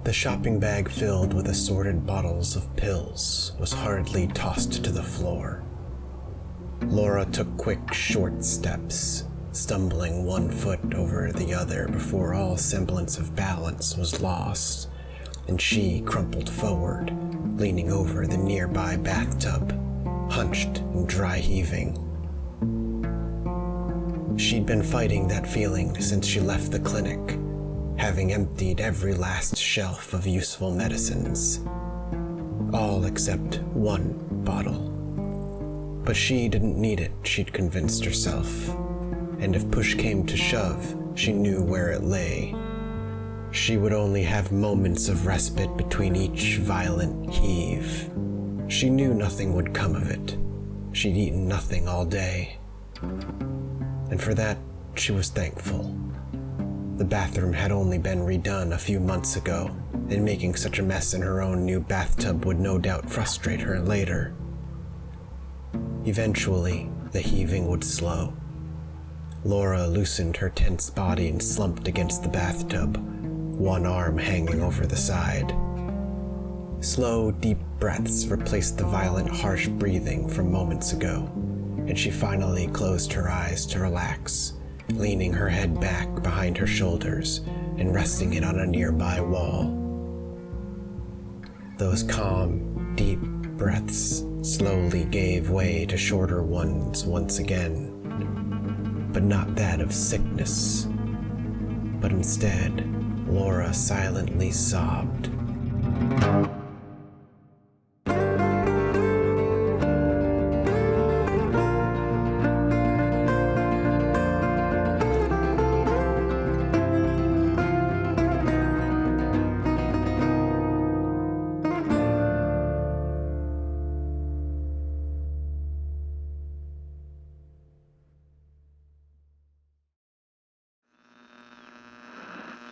The shopping bag filled with assorted bottles of pills was hurriedly tossed to the floor. Laura took quick, short steps, stumbling one foot over the other before all semblance of balance was lost, and she crumpled forward, leaning over the nearby bathtub, hunched and dry-heaving. She'd been fighting that feeling since she left the clinic, having emptied every last shelf of useful medicines, all except one bottle. But she didn't need it, she'd convinced herself, and if push came to shove, she knew where it lay. She would only have moments of respite between each violent heave. She knew nothing would come of it. She'd eaten nothing all day. And for that, she was thankful. The bathroom had only been redone a few months ago, and making such a mess in her own new bathtub would no doubt frustrate her later. Eventually, the heaving would slow. Laura loosened her tense body and slumped against the bathtub, one arm hanging over the side. Slow, deep breaths replaced the violent, harsh breathing from moments ago, and she finally closed her eyes to relax, leaning her head back behind her shoulders and resting it on a nearby wall. Those calm, deep breaths slowly gave way to shorter ones once again, but not that of sickness. But instead, Laura silently sobbed.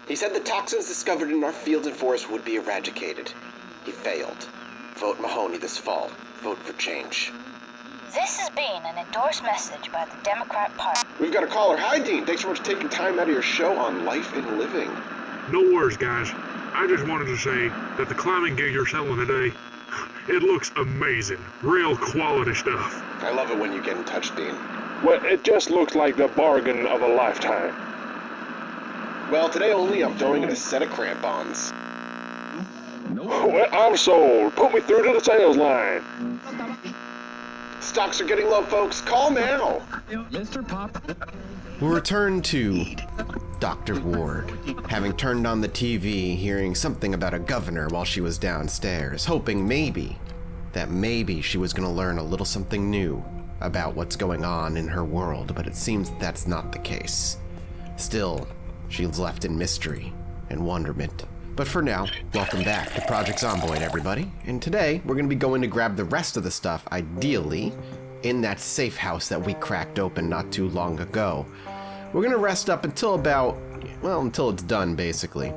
He said the toxins discovered in our fields and forests would be eradicated. He failed. Vote Mahoney this fall. Vote for change. This has been an endorsed message by the Democrat Party. We've got a caller. Hi, Dean. Thanks so much for taking time out of your show on life and living. No worries, guys. I just wanted to say that the climbing gear you're selling today, it looks amazing. Real quality stuff. I love it when you get in touch, Dean. Well, it just looks like the bargain of a lifetime. Well, today only I'm throwing in a set of crampons. Well, I'm sold. Put me through to the sales line. Stocks are getting low, folks. Call now. Mr. Pop. We'll return to Dr. Ward, having turned on the TV, hearing something about a governor while she was downstairs, hoping maybe she was going to learn a little something new about what's going on in her world, but it seems that's not the case. Still, she's left in mystery and wonderment. But for now, welcome back to Project Zomboid, everybody. And today, we're going to be going to grab the rest of the stuff, ideally, in that safe house that we cracked open not too long ago. We're going to rest up until until it's done, basically.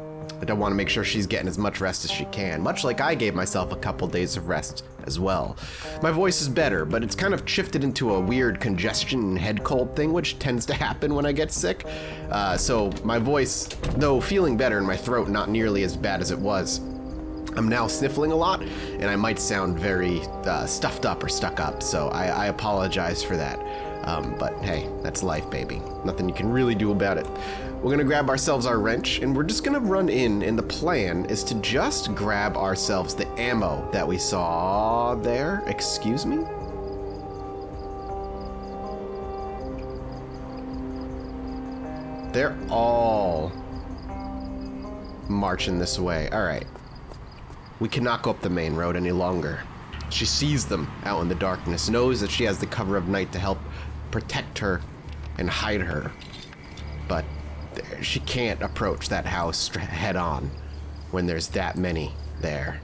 I want to make sure she's getting as much rest as she can, much like I gave myself a couple days of rest as well. My voice is better, but it's kind of shifted into a weird congestion and head cold thing, which tends to happen when I get sick. So my voice, though feeling better, and my throat not nearly as bad as it was, I'm now sniffling a lot, and I might sound very stuffed up or stuck up, so I apologize for that. But hey, that's life, baby. Nothing you can really do about it. We're gonna grab ourselves our wrench, and we're just gonna run in, and the plan is to just grab ourselves the ammo that we saw there. Excuse me? They're all marching this way. All right. We cannot go up the main road any longer. She sees them out in the darkness, knows that she has the cover of night to help protect her and hide her. But she can't approach that house head on when there's that many there.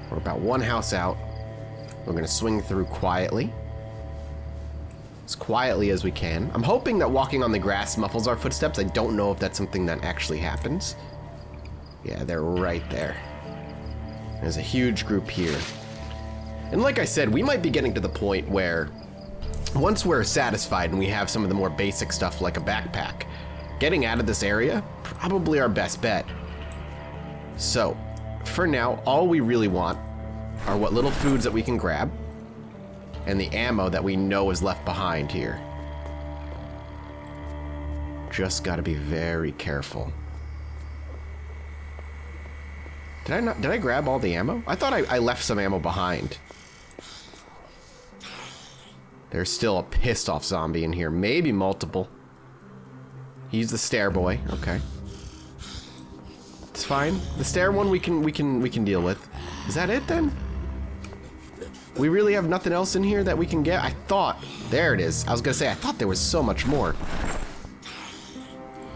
We're about one house out. We're gonna swing through quietly. As quietly as we can. I'm hoping that walking on the grass muffles our footsteps. I don't know if that's something that actually happens. Yeah, they're right there. There's a huge group here. And like I said, we might be getting to the point where once we're satisfied and we have some of the more basic stuff like a backpack, getting out of this area, probably our best bet. So, for now, all we really want are what little foods that we can grab and the ammo that we know is left behind here. Just gotta be very careful. Did I grab all the ammo? I thought I left some ammo behind. There's still a pissed off zombie in here, maybe multiple. He's the stair boy, okay. It's fine. The stair one we can deal with. Is that it then? We really have nothing else in here that we can get? I thought, there it is. I was gonna say, I thought there was so much more.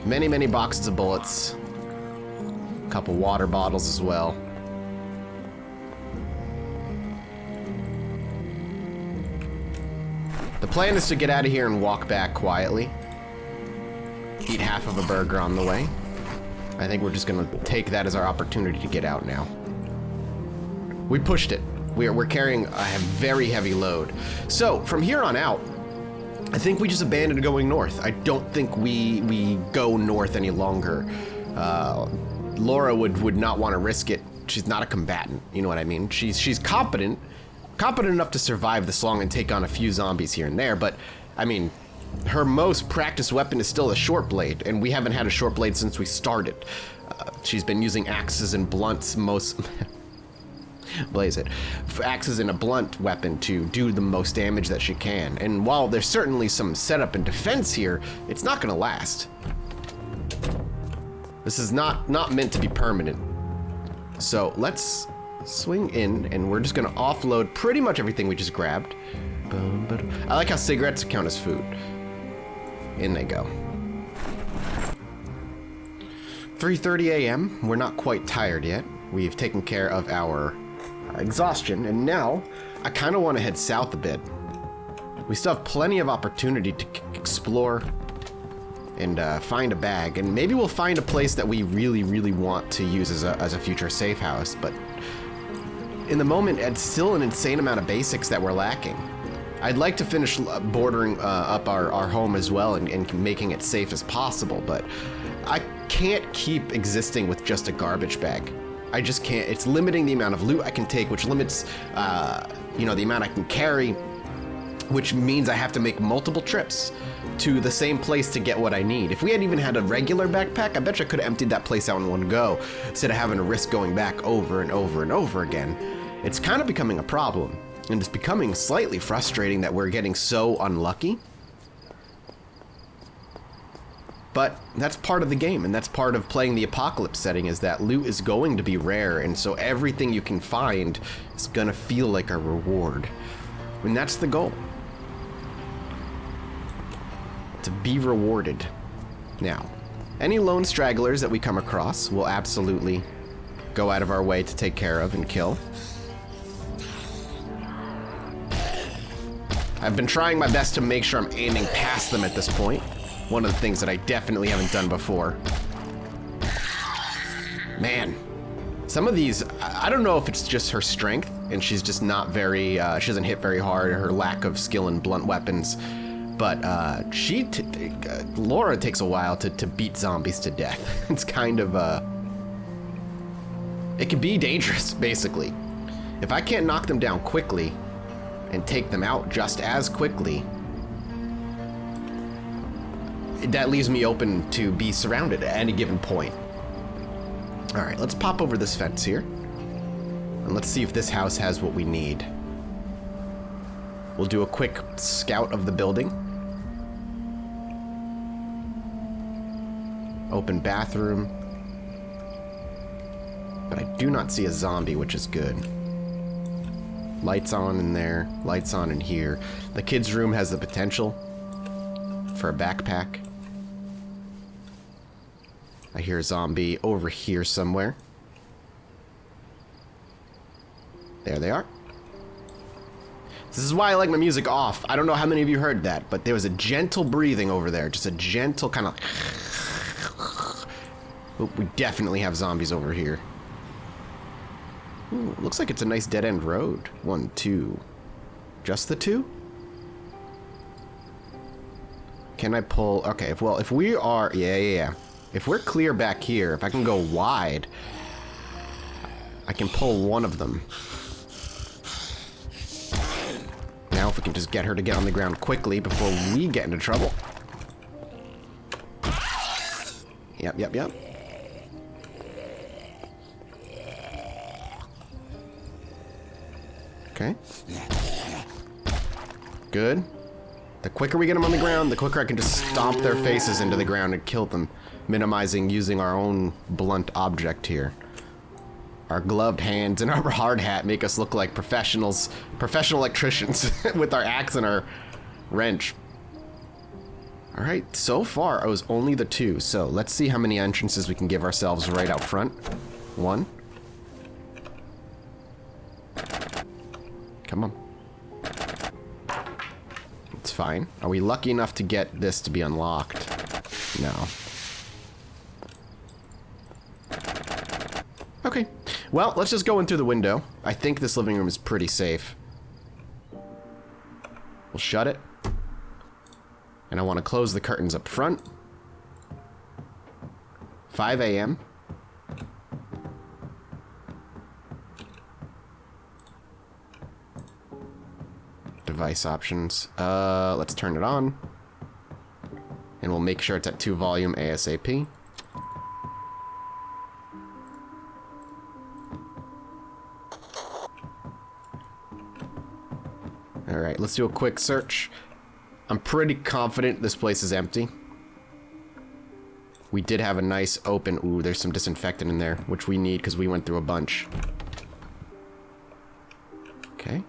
Many, many boxes of bullets. A couple water bottles as well. The plan is to get out of here and walk back quietly. Eat half of a burger on the way. I think we're just gonna take that as our opportunity to get out now. We pushed it. We're carrying a very heavy load. So, from here on out, I think we just abandoned going north. I don't think we go north any longer. Laura would not want to risk it. She's not a combatant, you know what I mean? She's competent enough to survive this long and take on a few zombies here and there, but, I mean, her most practiced weapon is still a short blade, and we haven't had a short blade since we started. She's been using axes and blunts most... Blaze it. Axes and a blunt weapon to do the most damage that she can. And while there's certainly some setup and defense here, it's not gonna last. This is not meant to be permanent. So let's swing in, and we're just gonna offload pretty much everything we just grabbed. I like how cigarettes count as food. In they go. 3:30 a.m. We're not quite tired yet. We've taken care of our exhaustion, and now I kind of want to head south a bit. We still have plenty of opportunity to explore and find a bag, and maybe we'll find a place that we really want to use as a future safe house, but in the moment it's still an insane amount of basics that we're lacking. I'd like to finish bordering up our home as well and making it safe as possible, but I can't keep existing with just a garbage bag. I just can't. It's limiting the amount of loot I can take, which limits, the amount I can carry, which means I have to make multiple trips to the same place to get what I need. If we had even had a regular backpack, I bet you I could have emptied that place out in one go, instead of having to risk going back over and over and over again. It's kind of becoming a problem, and it's becoming slightly frustrating that we're getting so unlucky. But that's part of the game, and that's part of playing the apocalypse setting, is that loot is going to be rare, and so everything you can find is gonna feel like a reward. And that's the goal. To be rewarded. Now, any lone stragglers that we come across, we'll absolutely go out of our way to take care of and kill. I've been trying my best to make sure I'm aiming past them at this point. One of the things that I definitely haven't done before. Man, some of these, I don't know if it's just her strength and she's just not very, she doesn't hit very hard, her lack of skill in blunt weapons, but Laura takes a while to beat zombies to death. It's kind of, it can be dangerous, basically. If I can't knock them down quickly and take them out just as quickly, that leaves me open to be surrounded at any given point. All right, let's pop over this fence here. And let's see if this house has what we need. We'll do a quick scout of the building. Open bathroom. But I do not see a zombie, which is good. Lights on in there, lights on in here. The kids' room has the potential for a backpack. I hear a zombie over here somewhere. There they are. This is why I like my music off. I don't know how many of you heard that, but there was a gentle breathing over there. Just a gentle kind of... Oh, we definitely have zombies over here. Ooh, looks like it's a nice dead-end road. 1, 2. Just the 2? Can I pull... Okay, if we are... Yeah. If we're clear back here, if I can go wide, I can pull one of them. Now if we can just get her to get on the ground quickly before we get into trouble. Yep, yep, yep. Okay. Good. The quicker we get them on the ground, the quicker I can just stomp their faces into the ground and kill them, minimizing using our own blunt object here. Our gloved hands and our hard hat make us look like professional electricians with our axe and our wrench. All right, so far it was only the 2, so let's see how many entrances we can give ourselves right out front. 1. Come on. It's fine. Are we lucky enough to get this to be unlocked? No. Okay. Well, let's just go in through the window. I think this living room is pretty safe. We'll shut it. And I want to close the curtains up front. 5 a.m. Device options. Let's turn it on. And we'll make sure it's at 2 volume ASAP. Alright, let's do a quick search. I'm pretty confident this place is empty. We did have a nice open... Ooh, there's some disinfectant in there, which we need because we went through a bunch. Okay.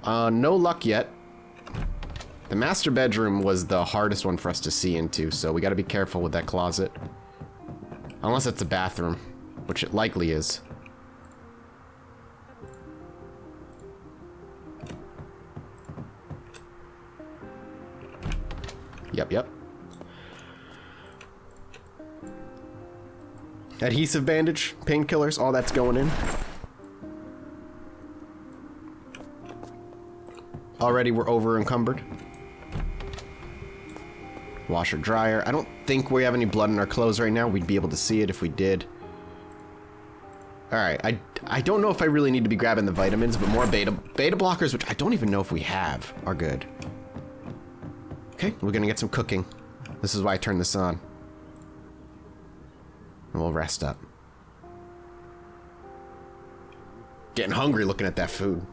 No luck yet. The master bedroom was the hardest one for us to see into, so we gotta be careful with that closet. Unless it's a bathroom, which it likely is. Yep, yep. Adhesive bandage, painkillers, all that's going in. Already we're over encumbered. Washer, dryer. I don't think we have any blood in our clothes right now. We'd be able to see it if we did. Alright, I don't know if I really need to be grabbing the vitamins, but more beta blockers, which I don't even know if we have, are good. Okay, we're gonna get some cooking. This is why I turned this on. And we'll rest up. Getting hungry looking at that food.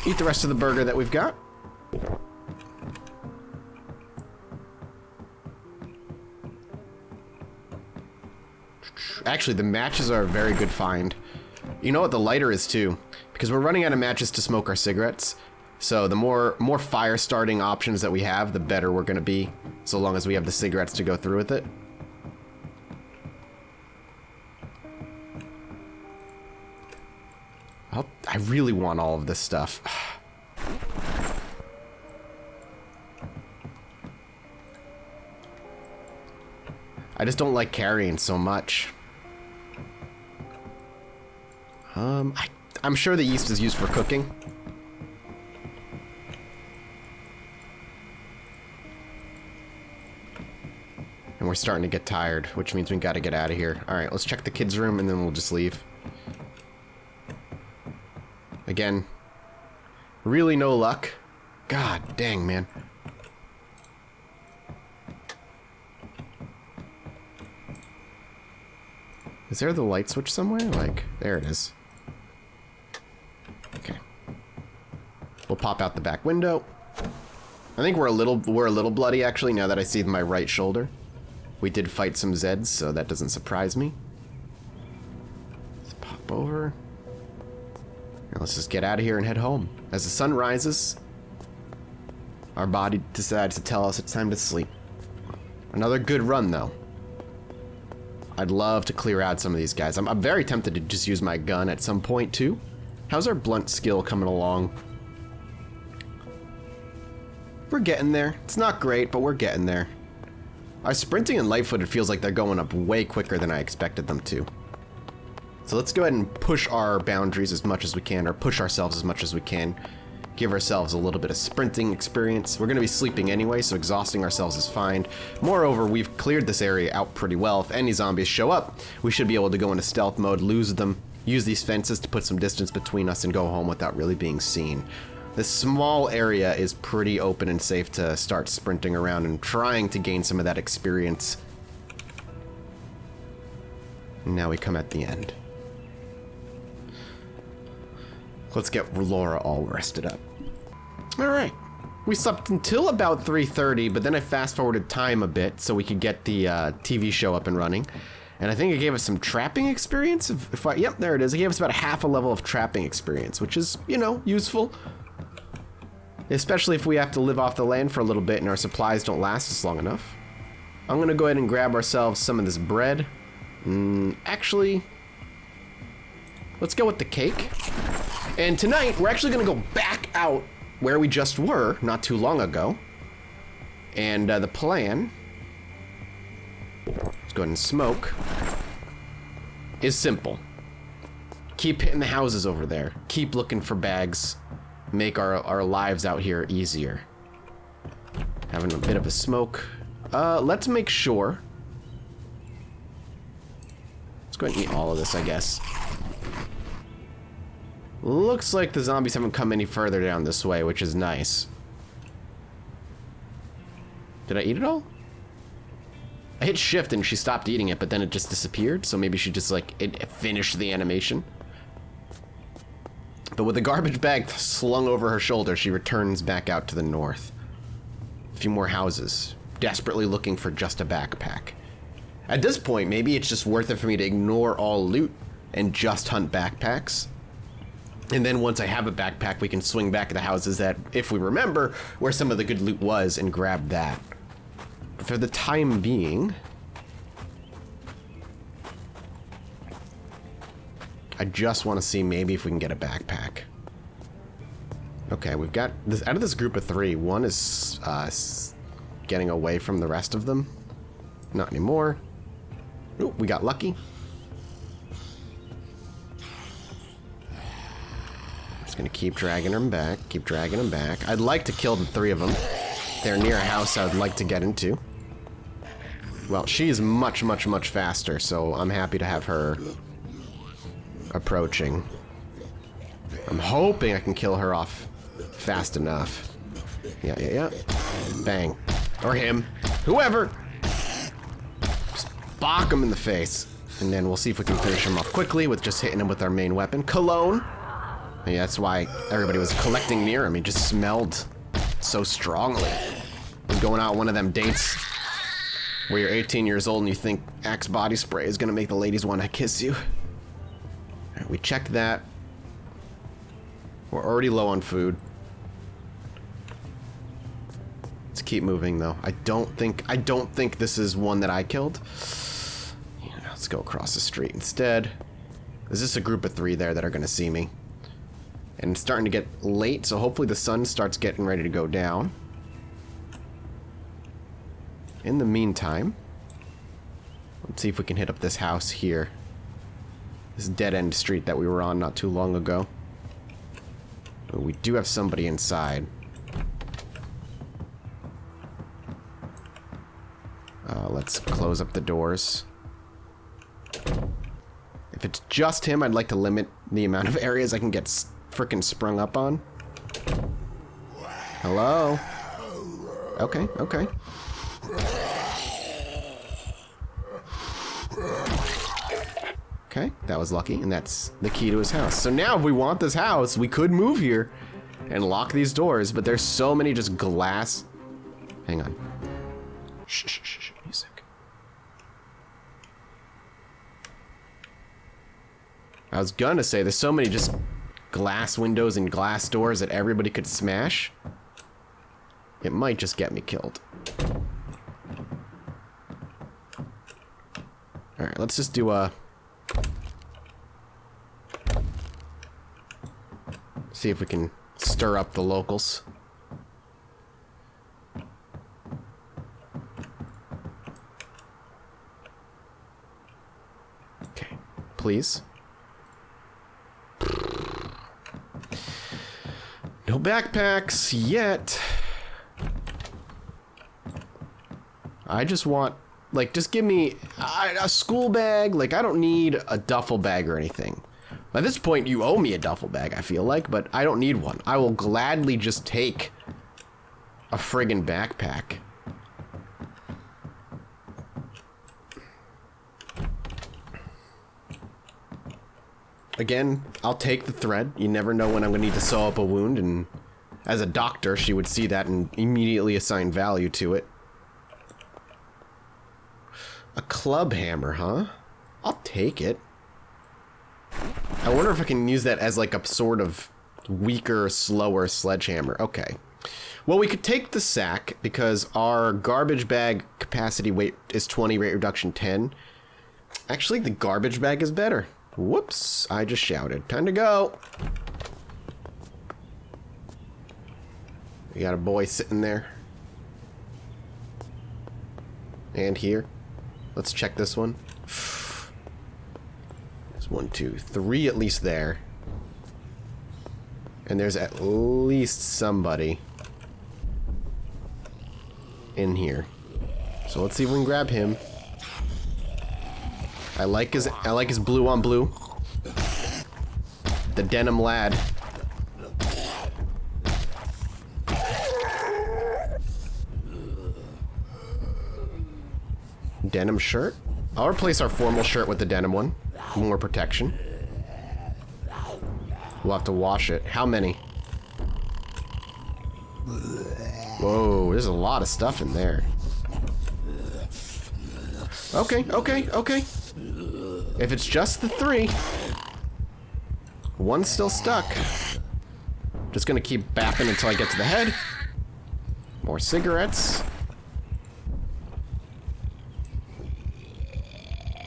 Eat the rest of the burger that we've got. Actually, the matches are a very good find. You know what? The lighter is too. Because we're running out of matches to smoke our cigarettes. So the more fire starting options that we have, the better we're going to be. So long as we have the cigarettes to go through with it. Oh, I really want all of this stuff. I just don't like carrying so much. I'm sure the yeast is used for cooking. And we're starting to get tired, which means we gotta get out of here. Alright, let's check the kids' room and then we'll just leave. Again, really no luck. God dang, man. Is there the light switch somewhere? Like, there it is. Okay. We'll pop out the back window. I think we're a little bloody actually now that I see my right shoulder. We did fight some Zeds, so that doesn't surprise me. Let's pop over. Now let's just get out of here and head home. As the sun rises, our body decides to tell us it's time to sleep. Another good run, though. I'd love to clear out some of these guys. I'm very tempted to just use my gun at some point, too. How's our blunt skill coming along? We're getting there. It's not great, but we're getting there. Our sprinting and light-footed feels like they're going up way quicker than I expected them to. So let's go ahead and push our boundaries as much as we can, or push ourselves as much as we can. Give ourselves a little bit of sprinting experience. We're going to be sleeping anyway, so exhausting ourselves is fine. Moreover, we've cleared this area out pretty well. If any zombies show up, we should be able to go into stealth mode, lose them, use these fences to put some distance between us, and go home without really being seen. This small area is pretty open and safe to start sprinting around and trying to gain some of that experience. And now we come at the end. Let's get Laura all rested up. Alright. We slept until about 3:30, but then I fast-forwarded time a bit so we could get the TV show up and running. And I think it gave us some trapping experience. Yep, there it is. It gave us about half a level of trapping experience, which is, you know, useful. Especially if we have to live off the land for a little bit and our supplies don't last us long enough. I'm going to go ahead and grab ourselves some of this bread. Actually, let's go with the cake. And tonight, we're actually going to go back out where we just were not too long ago. And the plan, let's go ahead and smoke, is simple. Keep hitting the houses over there. Keep looking for bags. Make our lives out here easier. Having a bit of a smoke. Let's make sure. Let's go ahead and eat all of this, I guess. Looks like the zombies haven't come any further down this way, which is nice. Did I eat it all? I hit shift and she stopped eating it, but then it just disappeared, so maybe she just, like, it finished the animation. But with the garbage bag slung over her shoulder, she returns back out to the north. A few more houses, desperately looking for just a backpack. At this point, maybe it's just worth it for me to ignore all loot and just hunt backpacks. And then once I have a backpack, we can swing back to the houses that, if we remember, where some of the good loot was and grab that. But for the time being, I just want to see maybe if we can get a backpack. Okay, we've got this out of this group of 3. One is getting away from the rest of them. Not anymore. Ooh, we got lucky. Just gonna keep dragging them back. Keep dragging them back. I'd like to kill the 3 of them. They're near a house I would like to get into. Well, she is much, much, much faster, so I'm happy to have her approaching. I'm hoping I can kill her off fast enough. Yeah. Bang. Or him. Whoever! Just bonk him in the face. And then we'll see if we can finish him off quickly with just hitting him with our main weapon. Cologne! Yeah, that's why everybody was collecting near him. He just smelled so strongly. He's going out one of them dates where you're 18 years old and you think Axe body spray is gonna make the ladies want to kiss you. Alright, we checked that. We're already low on food. Let's keep moving though. I don't think this is one that I killed. Yeah, let's go across the street instead. There's just a group of 3 there that are gonna see me. And it's starting to get late, so hopefully the sun starts getting ready to go down. In the meantime, let's see if we can hit up this house here. This dead-end street that we were on not too long ago. But we do have somebody inside. Let's close up the doors. If it's just him, I'd like to limit the amount of areas I can get frickin' sprung up on. Hello? Okay. Okay, that was lucky, and that's the key to his house. So now if we want this house, we could move here and lock these doors, but there's so many just glass. Hang on. Shh, music. I was gonna say, there's so many just glass windows and glass doors that everybody could smash. It might just get me killed. Alright, let's just do a... see if we can stir up the locals. Okay, please. backpacks yet. I just want, like, just give me a school bag. Like, I don't need a duffel bag or anything. At this point, you owe me a duffel bag, I feel like, but I don't need one. I will gladly just take a friggin' backpack. Again, I'll take the thread. You never know when I'm going to need to sew up a wound, and as a doctor, she would see that and immediately assign value to it. A club hammer, huh? I'll take it. I wonder if I can use that as like a sort of weaker, slower sledgehammer. Okay. Well, we could take the sack because our garbage bag capacity weight is 20, rate reduction 10. Actually, the garbage bag is better. Whoops, I just shouted. Time to go. We got a boy sitting there. And here. Let's check this one. There's 1, 2, 3 at least there. And there's at least somebody in here. So let's see if we can grab him. I like his blue on blue. The denim lad. Denim shirt? I'll replace our formal shirt with the denim one. More protection. We'll have to wash it. How many? Whoa, there's a lot of stuff in there. Okay, okay, okay. If it's just the 3, one's still stuck. Just gonna keep bapping until I get to the head. More cigarettes.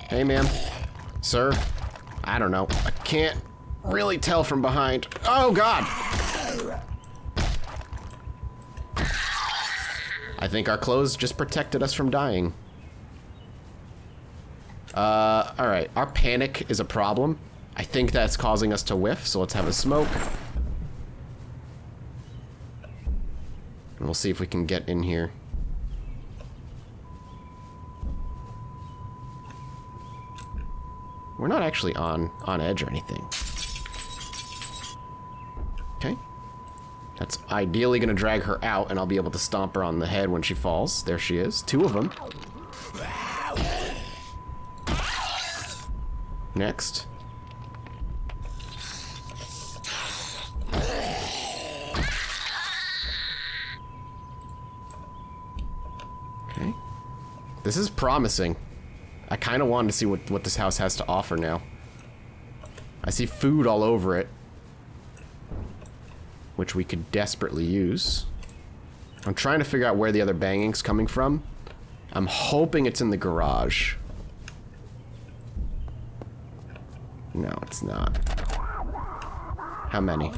Hey, ma'am. Sir. I don't know. I can't really tell from behind. Oh, God! I think our clothes just protected us from dying. Alright. Our panic is a problem. I think that's causing us to whiff, so let's have a smoke. And we'll see if we can get in here. We're not actually on edge or anything. Okay. That's ideally going to drag her out, and I'll be able to stomp her on the head when she falls. There she is. 2 of them. Next. Okay. This is promising. I kind of wanted to see what this house has to offer now. I see food all over it, which we could desperately use. I'm trying to figure out where the other banging's coming from. I'm hoping it's in the garage. No, it's not. How many?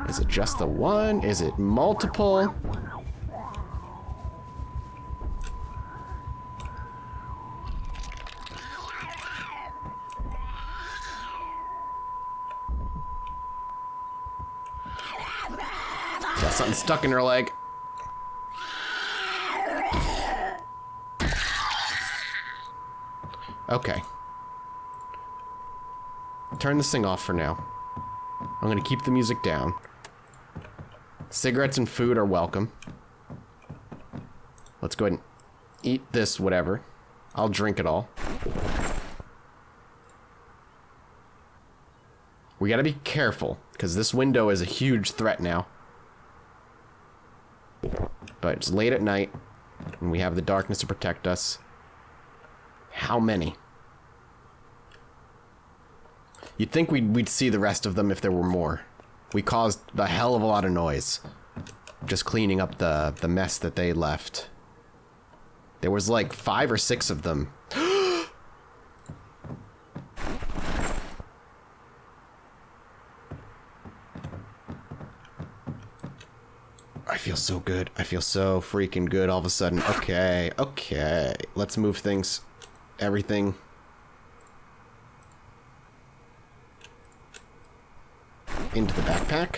Is it just the one? Is it multiple? Got something stuck in her leg. Okay. Turn this thing off for now. I'm gonna keep the music down. Cigarettes and food are welcome. Let's go ahead and eat this whatever. I'll drink it all. We gotta be careful, because this window is a huge threat now. But it's late at night, and we have the darkness to protect us. How many? You'd think we'd see the rest of them if there were more. We caused a hell of a lot of noise. Just cleaning up the mess that they left. There was like 5 or 6 of them. I feel so good. I feel so freaking good all of a sudden. Okay, okay. Let's move things. Everything. into the backpack.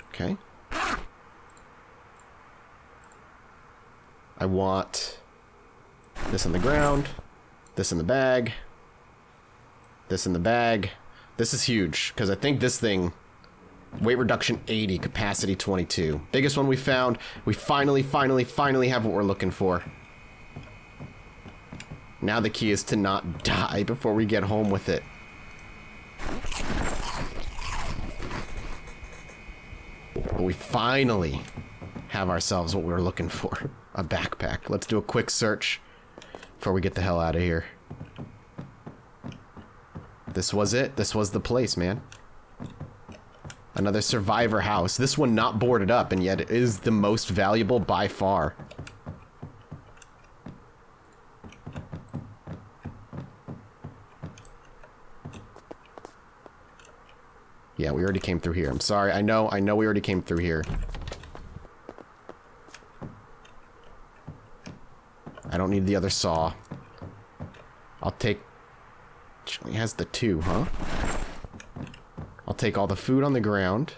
Okay. I want this on the ground, this in the bag, this in the bag. This is huge, because I think this thing, weight reduction 80, capacity 22. Biggest one we found. We finally have what we're looking for. Now the key is to not die before we get home with it. But we finally have ourselves what we were looking for. A backpack. Let's do a quick search before we get the hell out of here. This was it. This was the place, man. Another survivor house. This one not boarded up, and yet it is the most valuable by far. Yeah, we already came through here. I'm sorry. I know we already came through here. I don't need the other saw. I'll take... She only has the 2, huh? I'll take all the food on the ground.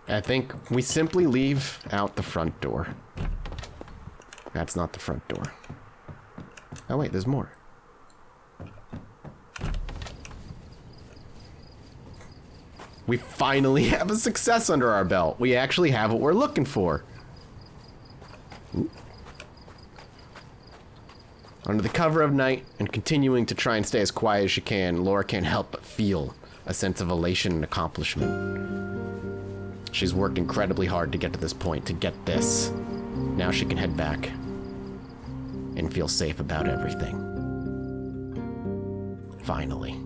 I think we simply leave out the front door. That's not the front door. Oh wait, there's more. We finally have a success under our belt. We actually have what we're looking for. Ooh. Under the cover of night and continuing to try and stay as quiet as she can, Laura can't help but feel a sense of elation and accomplishment. She's worked incredibly hard to get to this point, to get this. Now she can head back and feel safe about everything. Finally.